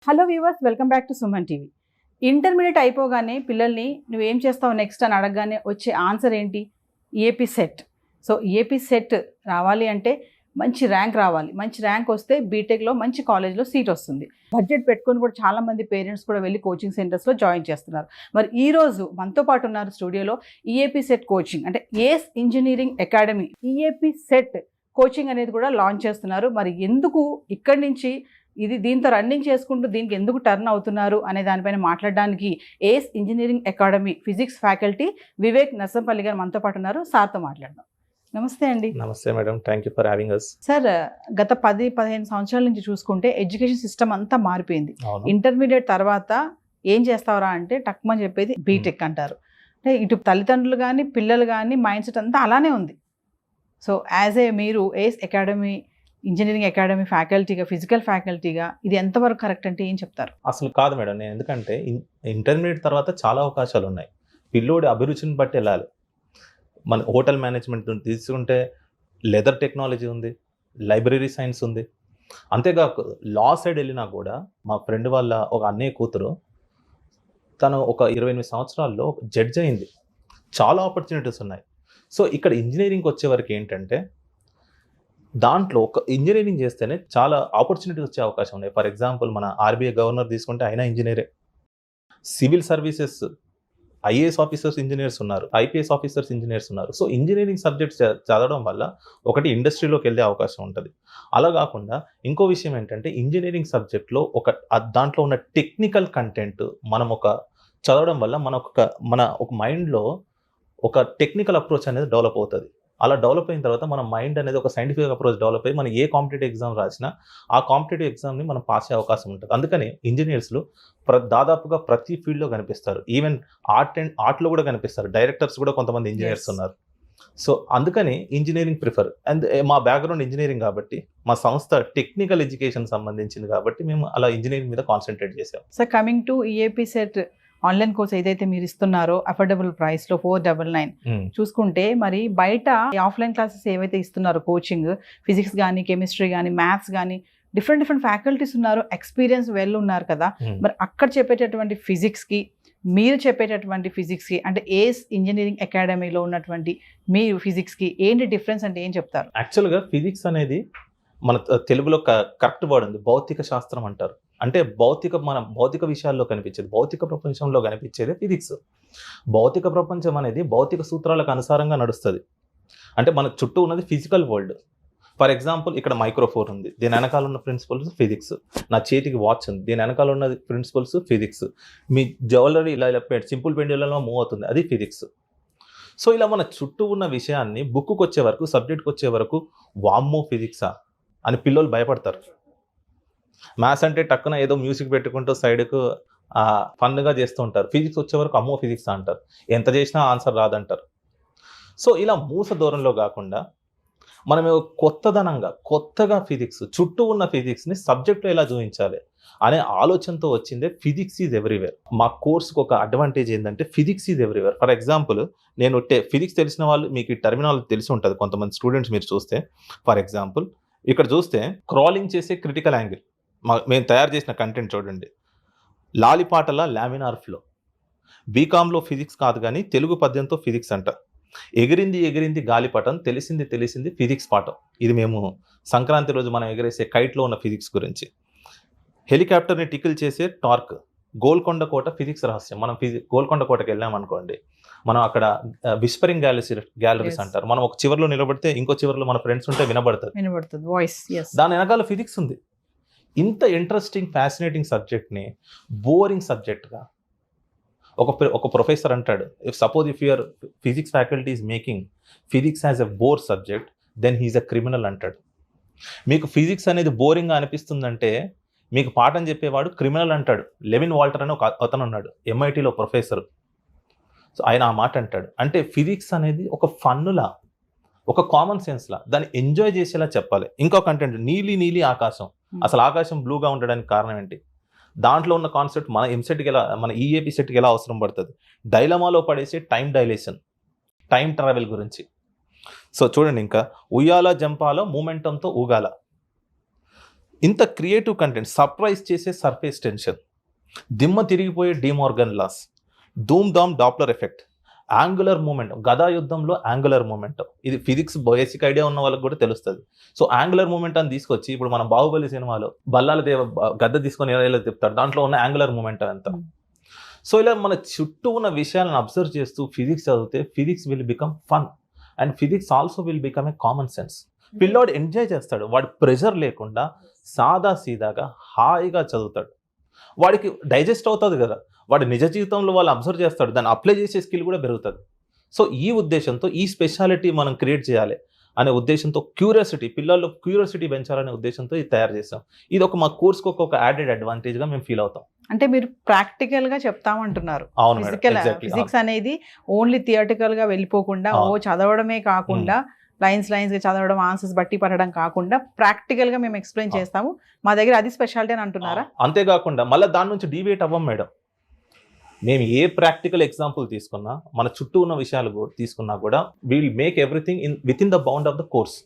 Hello viewers, welcome back to Suman TV. Intermediate అయిపోగానే పిల్లల్ని నువ్వేం చేస్తావు నెక్స్ట్ అని అడగగానే వచ్చే ఆన్సర్ ఏంటి? AP set. So AP set రావాలి అంటే మంచి ర్యాంక్ రావాలి. మంచి ర్యాంక్ వస్తే బీటెక్లో మంచి కాలేజ్లో సీట్ వస్తుంది. బడ్జెట్ పెట్టుకొని కూడా చాలామంది పేరెంట్స్ కూడా వెళ్ళి కోచింగ్ సెంటర్స్లో జాయిన్ చేస్తున్నారు. మరి ఈరోజు మనతో పాటు ఉన్నారు స్టూడియోలో ఈఏపీ సెట్ కోచింగ్, అంటే ace engineering academy EAP set coaching అనేది కూడా లాంచ్ చేస్తున్నారు. మరి ఎందుకు ఇక్కడి నుంచి దీంతో రన్నింగ్ చేసుకుంటూ దీనికి ఎందుకు టర్న్ అవుతున్నారు అనే దానిపైన మాట్లాడడానికి ace engineering academy physics faculty Vivek Narsampalli గారు మనతో పాటు ఉన్నారు. సార్తో మాట్లాడదాం. నమస్తే అండి. నమస్తే madam, thank you for having us. Sir, గత 10-15 సంవత్సరాల నుంచి చూసుకుంటే ఎడ్యుకేషన్ సిస్టమ్ అంతా మారిపోయింది. ఇంటర్మీడియట్ తర్వాత ఏం చేస్తావరా అంటే టక్మని చెప్పేది బీటెక్ అంటారు. అంటే ఇటు తల్లిదండ్రులు కానీ పిల్లలు కానీ మైండ్ సెట్ అంతా అలానే ఉంది. సో యాజ్ ఏ మీరు ఏస్ అకాడమీ ఇంజనీరింగ్ అకాడమీ ఫ్యాకల్టీగా, ఫిజికల్ ఫ్యాకల్టీగా ఇది ఎంతవరకు కరెక్ట్ అంటే ఏం చెప్తారు? అసలు కాదు మేడం, నేను ఎందుకంటే ఇంటర్మీడియట్ తర్వాత చాలా అవకాశాలు ఉన్నాయి. పిల్లోడి అభిరుచిని బట్టి వెళ్ళాలి. మన హోటల్ మేనేజ్మెంట్ తీసుకుంటే లెదర్ టెక్నాలజీ ఉంది, లైబ్రరీ సైన్స్ ఉంది. అంతేకాక లా సైడ్ వెళ్ళినా కూడా మా ఫ్రెండ్ వాళ్ళ ఒక అన్నయ్య కూతురు తను ఒక 28 సంవత్సరాల్లో జడ్జ్ అయింది. చాలా ఆపర్చునిటీస్ ఉన్నాయి. సో ఇక్కడ ఇంజనీరింగ్కి వచ్చే వరకు ఏంటంటే దాంట్లో ఒక ఇంజనీరింగ్ చేస్తేనే చాలా ఆపర్చునిటీస్ వచ్చే అవకాశం ఉన్నాయి. ఫర్ ఎగ్జాంపుల్ మన ఆర్బీఐ గవర్నర్ తీసుకుంటే ఆయన ఇంజనీరే. Civil services IAS officers engineers ఉన్నారు, ఐపీఎస్ ఆఫీసర్స్ ఇంజనీర్స్ ఉన్నారు. సో ఇంజనీరింగ్ సబ్జెక్ట్స్ చదవడం వల్ల ఒకటి ఇండస్ట్రీలోకి వెళ్ళే అవకాశం ఉంటుంది. అలా కాకుండా ఇంకో విషయం ఏంటంటే ఇంజనీరింగ్ సబ్జెక్ట్లో దాంట్లో ఉన్న టెక్నికల్ కంటెంట్ మనం చదవడం వల్ల మన ఒక మైండ్లో ఒక టెక్నికల్ అప్రోచ్ అనేది డెవలప్ అవుతుంది. అలా డెవలప్ అయిన తర్వాత మన మైండ్ అనేది ఒక సైంటిఫిక్ అప్రోచ్ డెవలప్ అయ్యి మనం ఏ కాంపిటేటివ్ ఎగ్జామ్ రాసినా ఆ కాంపిటేటివ్ ఎగ్జామ్ని మనం పాస్ అయ్యే అవకాశం ఉంటుంది. అందుకని ఇంజనీర్స్లు దాదాపుగా ప్రతి ఫీల్డ్లో కనిపిస్తారు. ఈవెన్ ఆర్ట్లో కూడా కనిపిస్తారు. డైరెక్టర్స్ కూడా కొంతమంది ఇంజనీర్స్ ఉన్నారు. సో అందుకని ఇంజనీరింగ్ ప్రిఫర్. అండ్ మా బ్యాక్గ్రౌండ్ ఇంజనీరింగ్ కాబట్టి మా సంస్థ టెక్నికల్ ఎడ్యుకేషన్ సంబంధించింది కాబట్టి మేము అలా ఇంజనీరింగ్ మీద కాన్సన్ట్రేట్ చేసాం. Sir, coming to EAP set online course ఏదైతే మీరు ఇస్తున్నారో అఫోర్డబుల్ ప్రైస్లో 499 చూసుకుంటే, మరి బయట ఆఫ్లైన్ క్లాసెస్ ఏవైతే ఇస్తున్నారో కోచింగ్, ఫిజిక్స్ కానీ కెమిస్ట్రీ కానీ మ్యాథ్స్ కానీ డిఫరెంట్ ఫ్యాకల్టీస్ ఉన్నారు, ఎక్స్పీరియన్స్ ఉన్నారు కదా. మరి అక్కడ చెప్పేటటువంటి ఫిజిక్స్కి మీరు చెప్పేటటువంటి ఫిజిక్స్కి, అంటే ఏస్ ఇంజనీరింగ్ అకాడమీలో ఉన్నటువంటి మీరు ఫిజిక్స్కి ఏంటి డిఫరెన్స్ అంటే ఏం చెప్తారు? యాక్చువల్గా ఫిజిక్స్ అనేది మన తెలుగులో కరెక్ట్ వర్డ్ ఉంది, భౌతిక శాస్త్రం అంటారు. అంటే మన భౌతిక విషయాల్లో కనిపించేది, భౌతిక ప్రపంచంలో కనిపించేది ఫిజిక్స్. భౌతిక ప్రపంచం అనేది భౌతిక సూత్రాలకు అనుసారంగా నడుస్తుంది. అంటే మన చుట్టూ ఉన్నది ఫిజికల్ వరల్డ్. ఫర్ ఎగ్జాంపుల్ ఇక్కడ మైక్రోఫోన్ ఉంది, దీని వెనకాల ఉన్న ప్రిన్సిపల్స్ ఫిజిక్స్. నా చేతికి వాచ్ ఉంది, దీని వెనకాల ఉన్న ప్రిన్సిపల్స్ ఫిజిక్స్. మీ జ్యువెలరీ ఇలా సింపుల్ పెండ్యులంలో మూవ్ అవుతుంది, అది ఫిజిక్స్. సో ఇలా మన చుట్టూ ఉన్న విషయాన్ని బుక్కి వచ్చే వరకు, సబ్జెక్ట్కి వచ్చే వరకు వామ్మో ఫిజిక్సా అని పిల్లలు భయపడతారు. మ్యాథ్స్ అంటే టక్కున ఏదో మ్యూజిక్ పెట్టుకుంటూ సైడ్కు ఫన్గా చేస్తూ ఉంటారు. ఫిజిక్స్ వచ్చే వరకు అమ్మో ఫిజిక్స్ అంటారు, ఎంత చేసినా ఆన్సర్ రాదంటారు. సో ఇలా మూస దూరంలో కాకుండా మనం కొత్తగా ఫిజిక్స్, చుట్టూ ఉన్న ఫిజిక్స్ని సబ్జెక్ట్లో ఎలా చూపించాలి అనే ఆలోచనతో వచ్చిందే ఫిజిక్స్ ఈజ్ ఎవ్రీవేర్. మా కోర్సుకు ఒక అడ్వాంటేజ్ ఏంటంటే physics is everywhere. For example నేను ఫిజిక్స్ తెలిసిన వాళ్ళు, మీకు ఈ టర్మినాలజీ తెలిసి ఉంటుంది కొంతమంది స్టూడెంట్స్ మీరు చూస్తే. ఫర్ ఎగ్జాంపుల్ ఇక్కడ చూస్తే క్రాలింగ్ చేసే క్రిటికల్ యాంగిల్ మేము తయారు చేసిన కంటెంట్ చూడండి. లాలిపాటల లామినార్ ఫ్లో. బీకామ్లో ఫిజిక్స్ కాదు కానీ తెలుగు పద్యంతో ఫిజిక్స్ అంట. ఎగిరింది గాలిపటం, తెలిసింది ఫిజిక్స్ పాఠం. ఇది మేము సంక్రాంతి రోజు మనం ఎగరేసే కైట్లో ఉన్న ఫిజిక్స్ గురించి. హెలికాప్టర్ని టికిల్ చేసే టార్క్. గోల్కొండ కోట ఫిజిక్స్ రహస్యం. మనం గోల్కొండ కోటకి వెళ్ళామనుకోండి, మనం అక్కడ విస్పరింగ్ గ్యాలరీస్ అంటారు. మనం ఒక చివరిలో నిలబడితే ఇంకో చివరిలో మన ఫ్రెండ్స్ ఉంటే వినబడుతుంది వాయిస్. దాని వెనకాల ఫిజిక్స్ ఉంది. ఇంత ఇంట్రెస్టింగ్ ఫ్యాసినేటింగ్ సబ్జెక్ట్ని బోరింగ్ సబ్జెక్ట్గా ఒక ప్రొఫెసర్ అంటాడు, if your physics faculty is making physics as a bore subject then he's a criminal అంటాడు. మీకు ఫిజిక్స్ అనేది బోరింగ్గా అనిపిస్తుందంటే మీకు పాఠం చెప్పేవాడు క్రిమినల్ అంటాడు. లెవిన్ వాల్టర్ అని ఒక అతను ఉన్నాడు, MITలో ప్రొఫెసర్. సో ఆయన ఆ మాట అంటాడు. అంటే ఫిజిక్స్ అనేది ఒక ఫన్నులా, ఒక కామన్ సెన్స్లా, దాన్ని ఎంజాయ్ చేసేలా చెప్పాలి. ఇంకో కంటెంట్ నీలి ఆకాశం. అసలు ఆకాశం బ్లూగా ఉండడానికి కారణం ఏంటి? దాంట్లో ఉన్న కాన్సెప్ట్ మన ఎంసెట్కి ఎలా, మన ఈఏపీ సెట్కి ఎలా అవసరం పడుతుంది? డైలమాలో పడేసే టైం డైలేషన్, టైం ట్రావెల్ గురించి. సో చూడండి, ఇంకా ఉయ్యాల జంపాలో మూమెంటంతో ఊగాల. ఇంత క్రియేటివ్ కంటెంట్, సర్ప్రైజ్ చేసే సర్ఫేస్ టెన్షన్, దిమ్మ తిరిగిపోయే డిమార్గన్ లాస్, ధూమ్ ధామ్ డాప్లర్ ఎఫెక్ట్, యాంగులర్ మూమెంట్, గదా యుద్ధంలో యాంగులర్ మూమెంట్, ఇది ఫిజిక్స్ బేసిక్ ఐడియా ఉన్న వాళ్ళకి కూడా తెలుస్తుంది. సో యాంగులర్ మూమెంట్ అని తీసుకొచ్చి ఇప్పుడు మన బాహుబలి సినిమాలో బల్లాల దేవ గద్ద తీసుకొని ఎలా చెప్తాడు, దాంట్లో ఉన్న యాంగులర్ మూమెంట్ అంతా. సో ఇలా మన చుట్టూ ఉన్న విషయాలను అబ్జర్వ్ చేస్తూ ఫిజిక్స్ చదివితే physics will become fun and physics also will become a common sense. పిల్లోడు ఎంజాయ్ చేస్తాడు, వాడు ప్రెషర్ లేకుండా సాదా సీదాగా హాయిగా చదువుతాడు, వాడికి డైజెస్ట్ అవుతుంది కదా, వాడు నిజ జీవితంలో వాళ్ళు అబ్జర్వ్ చేస్తాడు, దాన్ని అప్లై చేసే స్కిల్ కూడా పెరుగుతుంది. సో ఈ ఉద్దేశంతో ఈ స్పెషాలిటీ మనం క్రియేట్ చేయాలి అనే ఉద్దేశంతో క్యూరియాసిటీ, పిల్లల్లో క్యూరియాసిటీ పెంచాలనే ఉద్దేశంతో ఇది తయారు చేస్తాం. ఇది ఒక మా కోర్స్కి ఒక యాడెడ్ అడ్వాంటేజ్గా మేము ఫీల్ అవుతాం. అంటే మీరు ప్రాక్టికల్గా చెప్తామంటున్నారు. అవును, ఫిజిక్స్ అనేది ఓన్లీ థియరిటికల్గా వెళ్ళిపోకుండా చదవడమే కాకుండా లైన్స్గా చదవడం, ఆన్సర్స్ బట్టి పడడం కాకుండా ప్రాక్టికల్గా మేము ఎక్స్ప్లెయిన్ చేస్తాము, మా దగ్గర అది స్పెషాలిటీ అని అంటున్నారా? అంతేకాకుండా మళ్ళీ దాని నుంచి డీవియేట్ అవ్వం మేడం. మేము ఏ ప్రాక్టికల్ ఎగ్జాంపుల్ తీసుకున్నా, మన చుట్టూ ఉన్న విషయాలు తీసుకున్నా కూడా will make everything with in the bound of the course.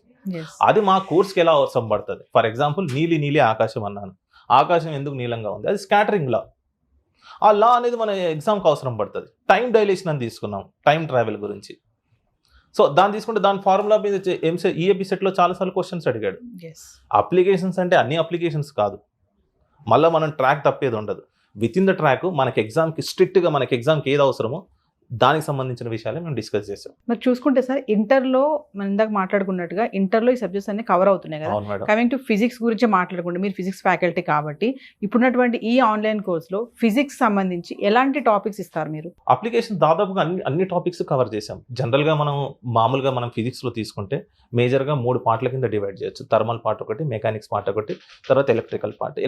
అది మా కోర్స్కి ఎలా అవసరం పడుతుంది. ఫర్ ఎగ్జాంపుల్ నీలి ఆకాశం అన్నాను, ఆకాశం ఎందుకు నీలంగా ఉంది, అది స్కాటరింగ్ లా. ఆ లా అనేది మన ఎగ్జామ్కి అవసరం పడుతుంది. టైం డైలేషన్ అని తీసుకున్నాం, టైం ట్రావెల్ గురించి. సో దాన్ని తీసుకుంటే దాని ఫార్ములా మీద ఈఏపీ సెట్లో చాలాసార్లు క్వశ్చన్స్ అడిగాడు. అప్లికేషన్స్ అంటే అన్ని అప్లికేషన్స్ కాదు, మళ్ళీ మనం ట్రాక్ తప్పేది ఉండదు. విత్ ఇన్ ద ట్రాక్ మనకి ఎగ్జామ్కి స్ట్రిక్ట్గా మనకి ఎగ్జామ్కి ఏది అవసరమో దానికి సంబంధించిన విషయాలే మేము డిస్కస్ చేసాం. మరి చూసుకుంటే సార్, ఇంటర్లో మనం ఇందాక మాట్లాడుకున్నట్టుగా ఇంటర్లో ఈ సబ్జెక్ట్స్ అన్ని కవర్ అవుతున్నాయి కదా. కమింగ్ టు ఫిజిక్స్ గురించి మాట్లాడుకుంటే, మీరు ఫిజిక్స్ ఫ్యాకల్టీ కాబట్టి ఇప్పుడున్నటువంటి ఈ ఆన్లైన్ కోర్సులో ఫిజిక్స్ సంబంధించి ఎలాంటి టాపిక్స్ ఇస్తారు మీరు? అప్లికేషన్ దాదాపుగా అన్ని టాపిక్స్ కవర్ చేసాం. జనరల్గా మామూలుగా మనం ఫిజిక్స్లో తీసుకుంటే మేజర్గా 3 పార్ట్ల కింద డివైడ్ చేయొచ్చు. థర్మల్ పార్ట్ ఒకటి, మెకానిక్స్ పార్ట్ ఒకటి, తర్వాత ఎలక్ట్రికల్ పార్ట్.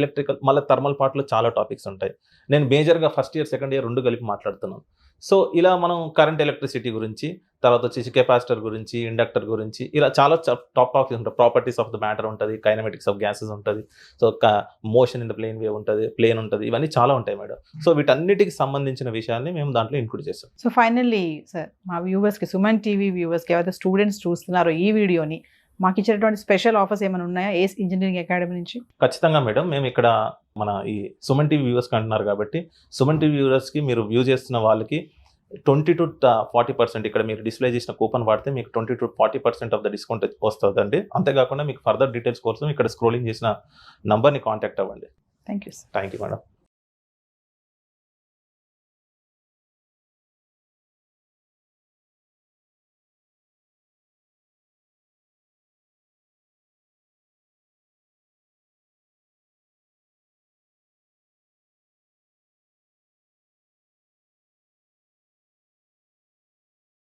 మళ్ళీ థర్మల్ పార్ట్లో చాలా టాపిక్స్ ఉంటాయి. నేను మేజర్గా ఫస్ట్ ఇయర్ సెకండ్ ఇయర్ 2 కలిపి మాట్లాడుతున్నాను. సో ఇలా మనం కరెంట్ ఎలక్ట్రిసిటీ గురించి, తర్వాత వచ్చేసి కెపాసిటర్ గురించి, ఇండక్టర్ గురించి, ఇలా చాలా టాపిక్స్ ఉంటాయి. ప్రాపర్టీస్ ఆఫ్ ద మ్యాటర్ ఉంటుంది, కైనమెటిక్స్ ఆఫ్ గ్యాసెస్ ఉంటుంది, so motion in the plane wave ఉంటుంది, ప్లేన్ ఉంటుంది, ఇవన్నీ చాలా ఉంటాయి మేడం. సో వీటన్నిటికి సంబంధించిన విషయాన్ని మేము దాంట్లో ఇంక్లూడ్ చేస్తాం. సో ఫైనల్లీ సార్, మా వ్యూవర్స్కి, సుమన్ టీవీ వ్యూవర్స్కి, ఎవరైతే స్టూడెంట్స్ చూస్తున్నారో ఈ వీడియోని, మాకు ఇచ్చేటువంటి స్పెషల్ ఆఫర్స్ ఏమైనా ఉన్నాయా ఏస్ ఇంజనీరింగ్ అకాడమీ నుంచి? ఖచ్చితంగా మేడం. మేము ఇక్కడ మన ఈ సుమన్ టీవీ వ్యూవర్స్కి అంటున్నారు కాబట్టి, సుమన్ టీవీ వ్యూవర్స్కి మీరు వ్యూ చేస్తున్న వాళ్ళకి 20 to 40% ఇక్కడ మీరు డిస్ప్లే చేసిన కూపన్ వాడితే మీకు 20 to 40% ఆఫ్ ద డిస్కౌంట్ వస్తుందండి. అంతేకాకుండా మీకు ఫర్దర్ డీటెయిల్స్ కోసం ఇక్కడ స్క్రోలింగ్ చేసిన నంబర్ని కాంటాక్ట్ అవ్వండి. Thank you madam.